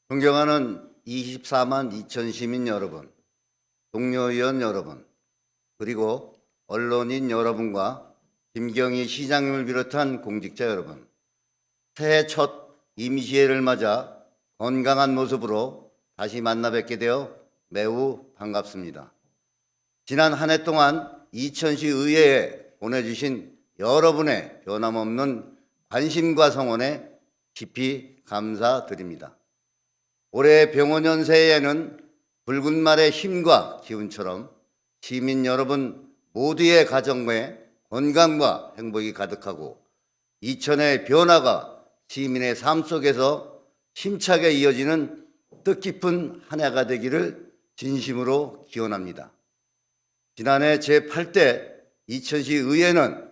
존경하는 24만 2천 시민 여러분, 동료 의원 여러분, 그리고 언론인 여러분과 김경희 시장님을 비롯한 공직자 여러분, 새해 첫 임시회를 맞아 건강한 모습으로 다시 만나 뵙게 되어 매우 반갑습니다. 지난 한 해 동안 이천시 의회에 보내주신 여러분의 변함없는 관심과 성원에 깊이 감사드립니다. 올해 병원연 새해에는 붉은 말의 힘과 기운처럼 시민 여러분 모두의 가정에 건강과 행복이 가득하고 이천의 변화가 시민의 삶 속에서 힘차게 이어지는 뜻깊은 한 해가 되기를 진심으로 기원합니다. 지난해 제8대 이천시 의회는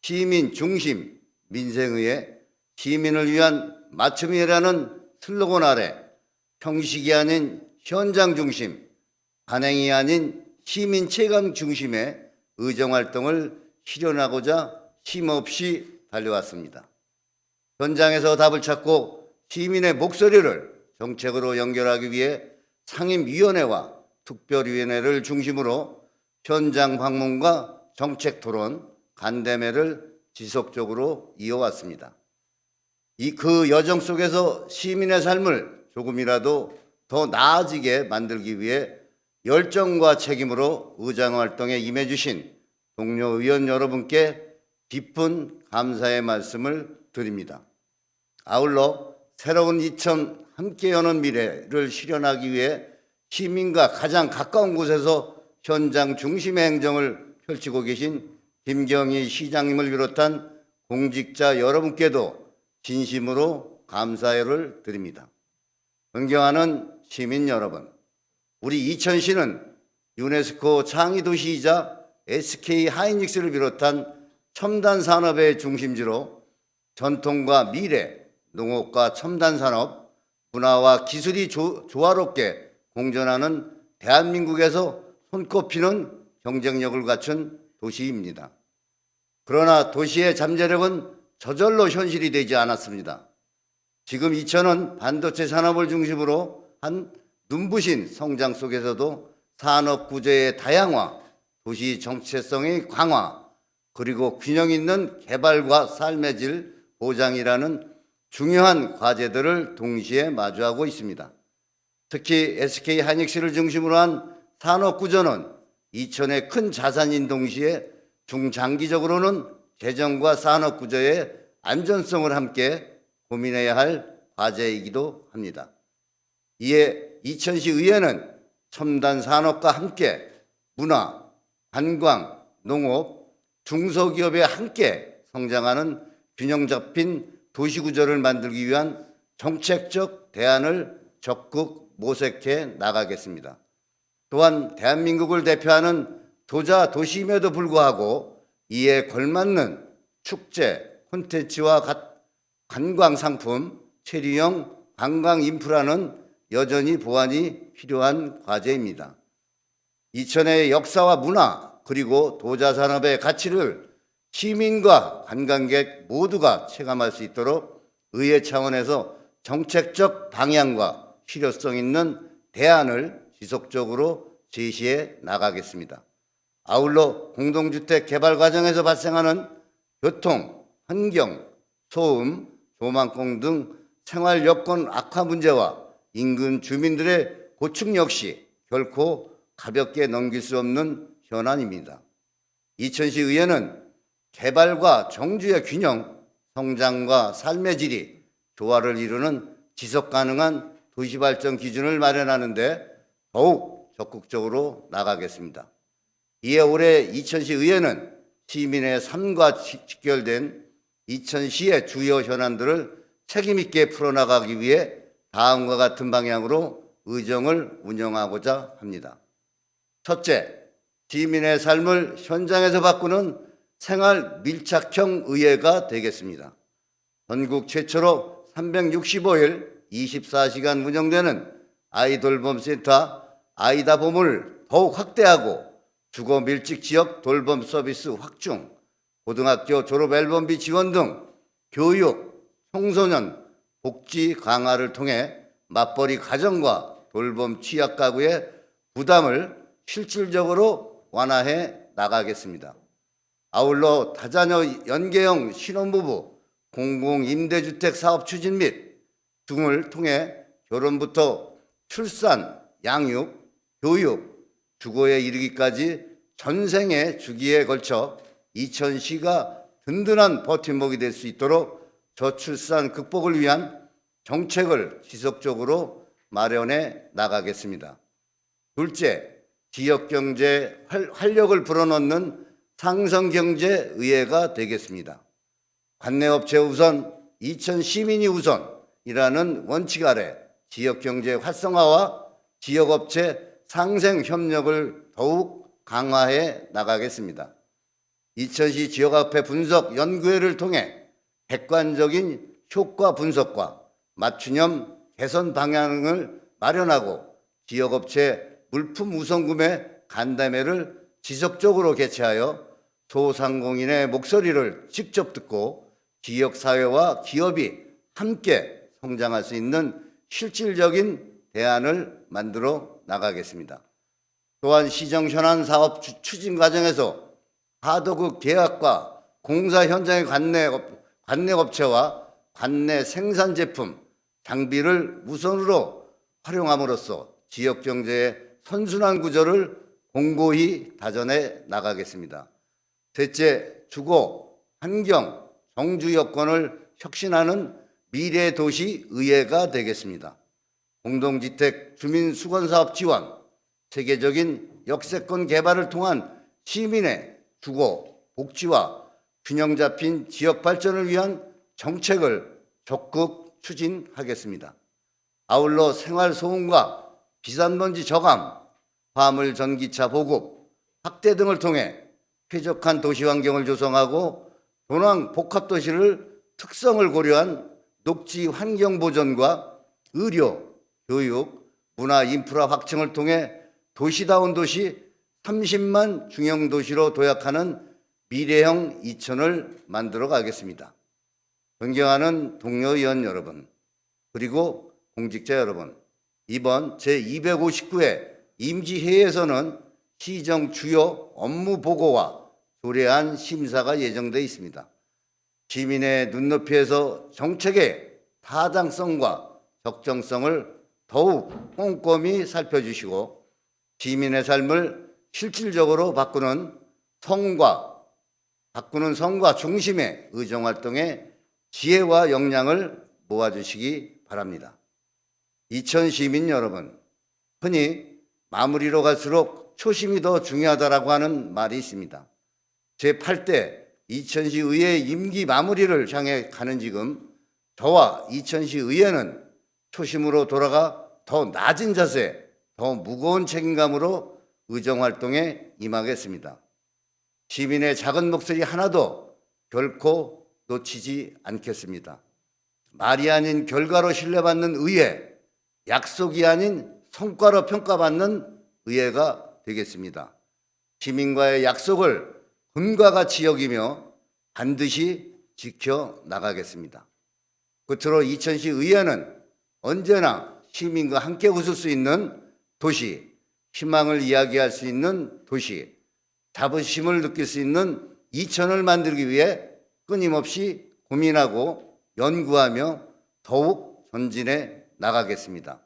시민 중심 민생의회, 시민을 위한 맞춤이라는 슬로건 아래 형식이 아닌 현장 중심, 관행이 아닌 시민 체감 중심의 의정활동을 실현하고자 쉼없이 달려왔습니다. 현장에서 답을 찾고 시민의 목소리를 정책으로 연결하기 위해 상임위원회와 특별위원회를 중심으로 현장 방문과 정책 토론, 간담회를 지속적으로 이어왔습니다. 그 여정 속에서 시민의 삶을 조금이라도 더 나아지게 만들기 위해 열정과 책임으로 의정활동에 임해주신 동료 의원 여러분께 깊은 감사의 말씀을 드립니다. 아울러 새로운 이천 함께 여는 미래를 실현하기 위해 시민과 가장 가까운 곳에서 현장 중심의 행정을 펼치고 계신 김경희 시장님을 비롯한 공직자 여러분께도 진심으로 감사를 드립니다. 존경하는 시민 여러분, 우리 이천시는 유네스코 창의도시이자 SK 하이닉스를 비롯한 첨단 산업의 중심지로 전통과 미래, 농업과 첨단 산업, 문화와 기술이 조화롭게 공존하는 대한민국에서 손꼽히는 경쟁력을 갖춘 도시입니다. 그러나 도시의 잠재력은 저절로 현실이 되지 않았습니다. 지금 이천은 반도체 산업을 중심으로 한 눈부신 성장 속에서도 산업 구조의 다양화, 도시 정체성의 강화, 그리고 균형 있는 개발과 삶의 질 보장이라는 중요한 과제들을 동시에 마주하고 있습니다. 특히 SK 하이닉스를 중심으로 한 산업 구조는 이천의 큰 자산인 동시에 중장기적으로는 재정과 산업 구조의 안전성을 함께 고민해야 할 과제이기도 합니다. 이에 이천시 의회는 첨단 산업과 함께 문화, 관광, 농업, 중소기업에 함께 성장하는 균형 잡힌 도시구조를 만들기 위한 정책적 대안을 적극 모색해 나가겠습니다. 또한 대한민국을 대표하는 도자 도시임에도 불구하고 이에 걸맞는 축제, 콘텐츠와 관광 상품, 체류형 관광 인프라는 여전히 보완이 필요한 과제입니다. 이천의 역사와 문화 그리고 도자 산업의 가치를 시민과 관광객 모두가 체감할 수 있도록 의회 차원에서 정책적 방향과 실효성 있는 대안을 지속적으로 제시해 나가겠습니다. 아울러 공동주택 개발 과정에서 발생하는 교통, 환경, 소음, 조망공 등 생활 여건 악화 문제와 인근 주민들의 고충 역시 결코 가볍게 넘길 수 없는 현안입니다. 이천시 의회는 개발과 정주의 균형, 성장과 삶의 질이 조화를 이루는 지속 가능한 도시발전 기준을 마련하는 데 더욱 적극적으로 나가겠습니다. 이에 올해 이천시 의회는 시민의 삶과 직결된 이천시의 주요 현안들을 책임있게 풀어나가기 위해 다음과 같은 방향으로 의정을 운영하고자 합니다. 첫째, 시민의 삶을 현장에서 바꾸는 생활 밀착형 의회가 되겠습니다. 전국 최초로 365일 24시간 운영되는 아이돌봄센터 아이다봄을 더욱 확대하고 주거 밀집 지역 돌봄 서비스 확충, 고등학교 졸업 앨범비 지원 등 교육, 청소년 복지 강화를 통해 맞벌이 가정과 돌봄 취약 가구의 부담을 실질적으로 완화해 나가겠습니다. 아울러 다자녀 연계형 신혼부부 공공임대주택 사업 추진 및 등을 통해 결혼부터 출산, 양육, 교육, 주거에 이르기까지 전생의 주기에 걸쳐 이천시가 든든한 버팀목이 될 수 있도록 저출산 극복을 위한 정책을 지속적으로 마련해 나가겠습니다. 둘째, 지역경제 활력을 불어넣는 상성경제의회가 되겠습니다. 관내업체 우선, 이천시민이 우선이라는 원칙 아래 지역경제 활성화와 지역업체 상생 협력을 더욱 강화해 나가겠습니다. 이천시 지역화폐 분석 연구회를 통해 객관적인 효과 분석과 맞춤형 개선 방향을 마련하고 지역업체 물품 우선구매 간담회를 지속적으로 개최하여 소상공인의 목소리를 직접 듣고 지역사회와 기업이 함께 성장할 수 있는 실질적인 대안을 만들어 나가겠습니다. 또한 시정 현안 사업 추진 과정에서 하도급 계약과 공사 현장의 관내 업체와 관내 생산 제품, 장비를 우선으로 활용함으로써 지역 경제의 선순환 구조를 공고히 다져내 나가겠습니다. 셋째, 주거, 환경, 정주 여건을 혁신하는 미래도시의회가 되겠습니다. 공동주택 주민수건사업 지원, 체계적인 역세권 개발을 통한 시민의 주거, 복지와 균형 잡힌 지역 발전을 위한 정책을 적극 추진하겠습니다. 아울러 생활소음과 비산먼지 저감, 화물 전기차 보급, 확대 등을 통해 쾌적한 도시 환경을 조성하고 도농 복합도시를 특성을 고려한 녹지 환경 보존과 의료, 교육, 문화 인프라 확충을 통해 도시다운 도시 30만 중형 도시로 도약하는 미래형 이천을 만들어 가겠습니다. 존경하는 동료 의원 여러분, 그리고 공직자 여러분, 이번 제259회 임시회에서는 시정 주요 업무 보고와 조례안 심사가 예정되어 있습니다. 시민의 눈높이에서 정책의 타당성과 적정성을 더욱 꼼꼼히 살펴주시고 시민의 삶을 실질적으로 바꾸는 성과 중심의 의정활동에 지혜와 역량을 모아주시기 바랍니다. 이천 시민 여러분, 흔히 마무리로 갈수록 초심이 더 중요하다라고 하는 말이 있습니다. 제8대 이천시 의회 임기 마무리를 향해 가는 지금 저와 이천시 의회는 초심으로 돌아가 더 낮은 자세, 더 무거운 책임감으로 의정활동에 임하겠습니다. 시민의 작은 목소리 하나도 결코 놓치지 않겠습니다. 말이 아닌 결과로 신뢰받는 의회, 약속이 아닌 성과로 평가받는 의회가 되겠습니다. 시민과의 약속을 금과 같이 여기며 반드시 지켜나가겠습니다. 끝으로 이천시 의회는 언제나 시민과 함께 웃을 수 있는 도시, 희망을 이야기할 수 있는 도시, 자부심을 느낄 수 있는 이천을 만들기 위해 끊임없이 고민하고 연구하며 더욱 전진해 나가겠습니다.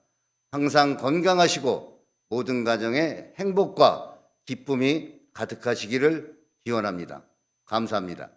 항상 건강하시고 모든 가정에 행복과 기쁨이 가득하시기를 기원합니다. 감사합니다.